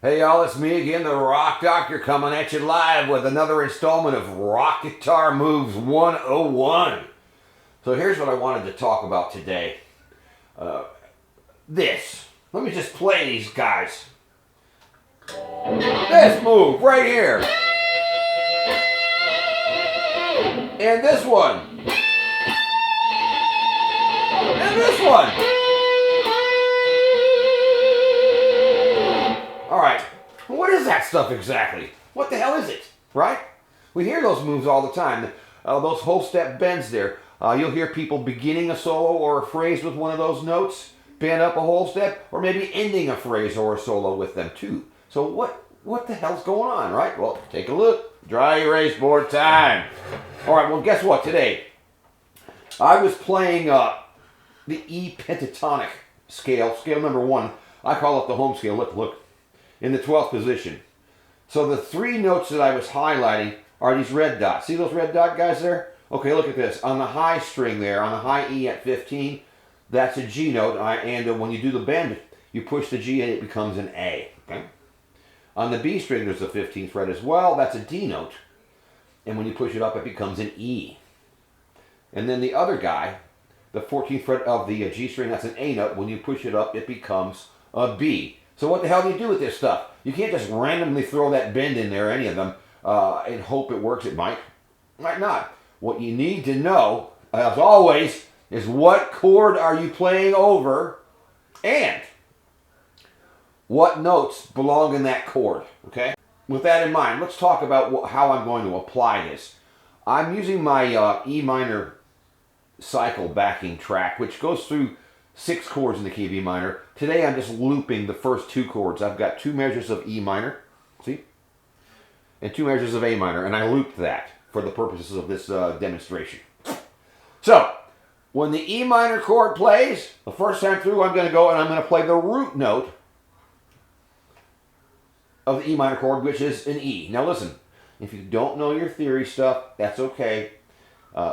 Hey y'all, it's me again, the Rock Doctor, coming at you live with another installment of Rock Guitar Moves 101. So here's what I wanted to talk about today. Let me just play these guys. This move right here. And this one. And this one. Alright, what is that stuff exactly? What the hell is it, right? We hear those moves all the time, those whole step bends there. You'll hear people beginning a solo or a phrase with one of those notes, bend up a whole step, or maybe ending a phrase or a solo with them too. So what the hell's going on, right? Well, take a look. Dry erase board time. Alright, well guess what? Today, I was playing the E pentatonic scale number 1. I call it the home scale. Look. In the 12th position. So the 3 notes that I was highlighting are these red dots. See those red dot guys there? Okay, look at this. On the high string there, on the high E at 15, that's a G note, and when you do the bend, you push the G and it becomes an A. Okay? On the B string, there's a 15th fret as well. That's a D note, and when you push it up, it becomes an E. And then the other guy, the 14th fret of the G string, that's an A note. When you push it up, it becomes a B. So what the hell do you do with this stuff? You can't just randomly throw that bend in there, any of them, and hope it works. It might not. What you need to know, as always, is what chord are you playing over and what notes belong in that chord, okay? With that in mind, let's talk about how I'm going to apply this. I'm using my E minor cycle backing track, which goes through 6 chords in the key of E minor. Today I'm just looping the first 2 chords. I've got 2 measures of E minor, see? And 2 measures of A minor, and I looped that for the purposes of this demonstration. So, when the E minor chord plays, the first time through I'm going to go and I'm going to play the root note of the E minor chord, which is an E. Now listen, if you don't know your theory stuff, that's okay.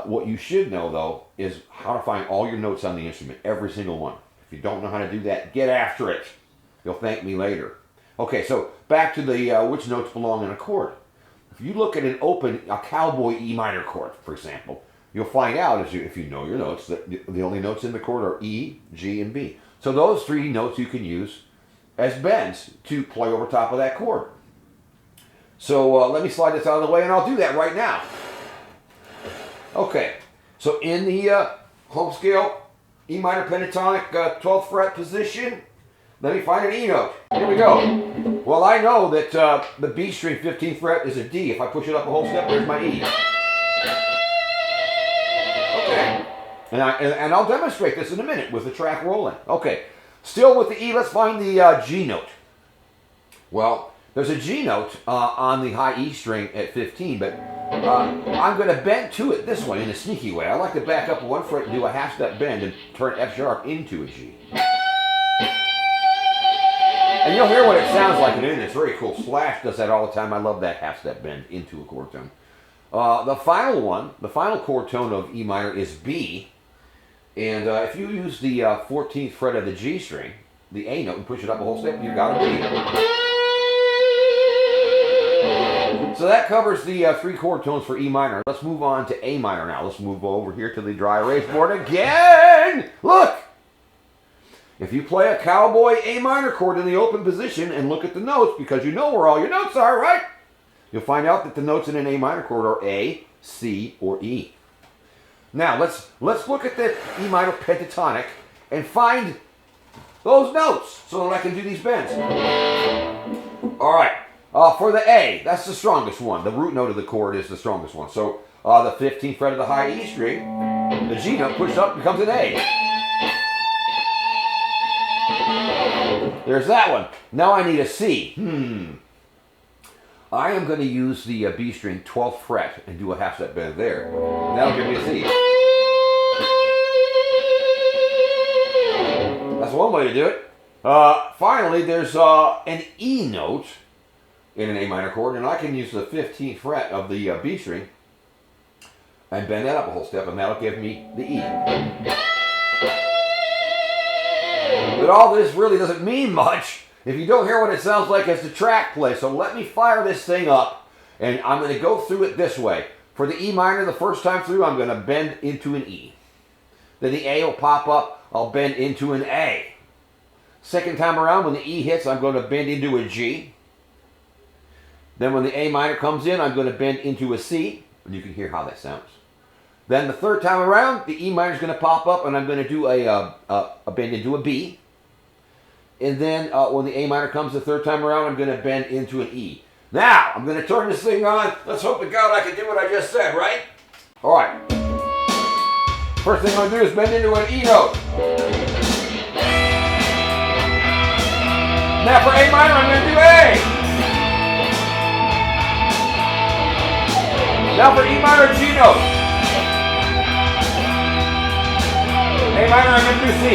What you should know, though, is how to find all your notes on the instrument, every single one. If you don't know how to do that, get after it. You'll thank me later. Okay, so back to the which notes belong in a chord. If you look at a cowboy E minor chord, for example, you'll find out, if you know your notes, that the only notes in the chord are E, G, and B. So those 3 notes you can use as bends to play over top of that chord. So let me slide this out of the way, and I'll do that right now. Okay, so in the home scale, E minor pentatonic 12th fret position, let me find an E note. Here we go. Well, I know that the B string 15th fret is a D. If I push it up a whole step, there's my E. Okay, and I'll demonstrate this in a minute with the track rolling. Okay, still with the E, let's find the G note. Well, there's a G note on the high E string at 15, but I'm going to bend to it this way in a sneaky way. I like to back up 1 fret and do a half step bend and turn F sharp into a G. And you'll hear what it sounds like in it. It's very cool. Slash does that all the time. I love that half step bend into a chord tone. The final chord tone of E minor is B. And if you use the 14th fret of the G string, the A note, and push it up a whole step, you've got a B. So that covers the 3 chord tones for E minor. Let's move on to A minor now. Let's move over here to the dry erase board again. Look! If you play a cowboy A minor chord in the open position and look at the notes, because you know where all your notes are, right? You'll find out that the notes in an A minor chord are A, C, or E. Now, let's look at the E minor pentatonic and find those notes so that I can do these bends. All right. For the A, that's the strongest one. The root note of the chord is the strongest one. So the 15th fret of the high E string, the G note pushed up becomes an A. There's that one. Now I need a C. I am going to use the B string 12th fret and do a half step bend there. And that'll give me a C. That's one way to do it. Finally, there's an E note in an A minor chord, and I can use the 15th fret of the B string and bend that up a whole step, and that'll give me the E. But all this really doesn't mean much If you don't hear what it sounds like, it's the track play. So let me fire this thing up, and I'm going to go through it this way. For the E minor, the first time through, I'm going to bend into an E. Then the A will pop up, I'll bend into an A. Second time around, when the E hits, I'm going to bend into a G. Then when the A minor comes in, I'm going to bend into a C, and you can hear how that sounds. Then the third time around, the E minor is going to pop up, and I'm going to do a bend into a B. And then when the A minor comes the third time around, I'm going to bend into an E. Now, I'm going to turn this thing on. Let's hope to God I can do what I just said, right? All right. First thing I'm going to do is bend into an E note. Now for A minor, I'm going to do A. Now for E minor, G note. A minor, I'm going to do C.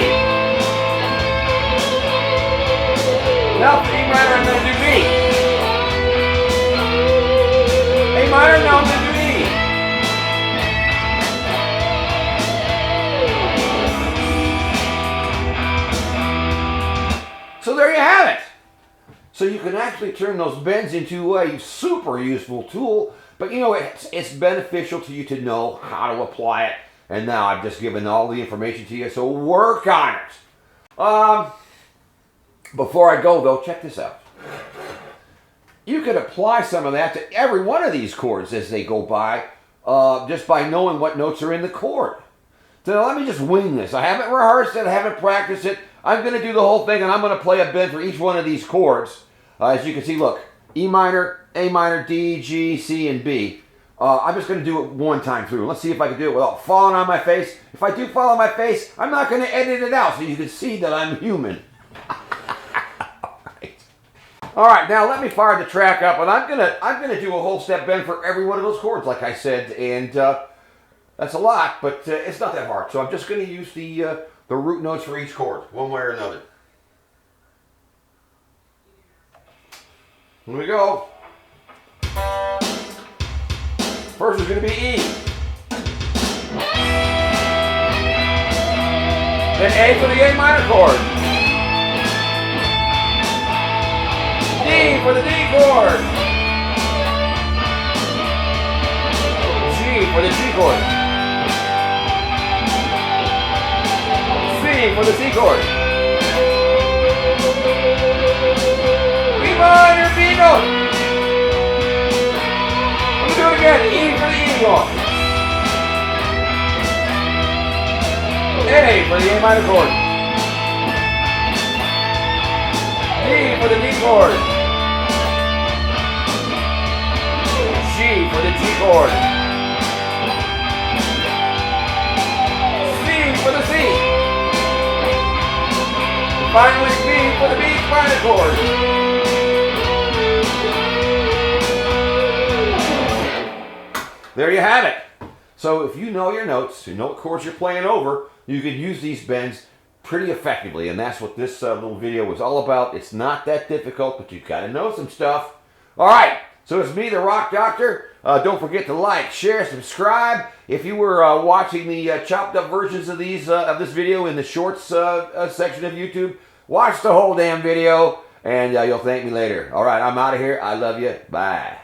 Now for E minor, I'm going to do B. A minor, now I'm going to do E. So there you have it. So you can actually turn those bends into a super useful tool, but you know, it's beneficial to you to know how to apply it. And now I've just given all the information to you, so work on it. Before I go though, check this out. You could apply some of that to every one of these chords as they go by, just by knowing what notes are in the chord. So now let me just wing this. I haven't rehearsed it, I haven't practiced it. I'm going to do the whole thing, and I'm going to play a bend for each one of these chords. As you can see, look, E minor, A minor, D, G, C, and B. I'm just going to do it one time through. Let's see if I can do it without falling on my face. If I do fall on my face, I'm not going to edit it out so you can see that I'm human. All right, now let me fire the track up, and I'm gonna do a whole step bend for every one of those chords, like I said, and that's a lot, but it's not that hard. So I'm just going to use the root notes for each chord, one way or another. Here we go. First is going to be E. Then A for the A minor chord. D for the D chord. G for the G chord. C for the C chord. B minor, B note. Let me do it again. E for the E chord. A for the A minor chord. D for the D chord. G for the G chord. C for the C. And finally, B for the B minor chord. There you have it. So if you know your notes, you know what chords you're playing over, you can use these bends pretty effectively, and that's what this little video was all about. It's not that difficult, but you've got to know some stuff. All right. So it's me, the Rock Doctor. Don't forget to like, share, subscribe. If you were watching the chopped up versions of this video in the shorts section of YouTube, watch the whole damn video, and you'll thank me later. All right, I'm out of here. I love you. Bye.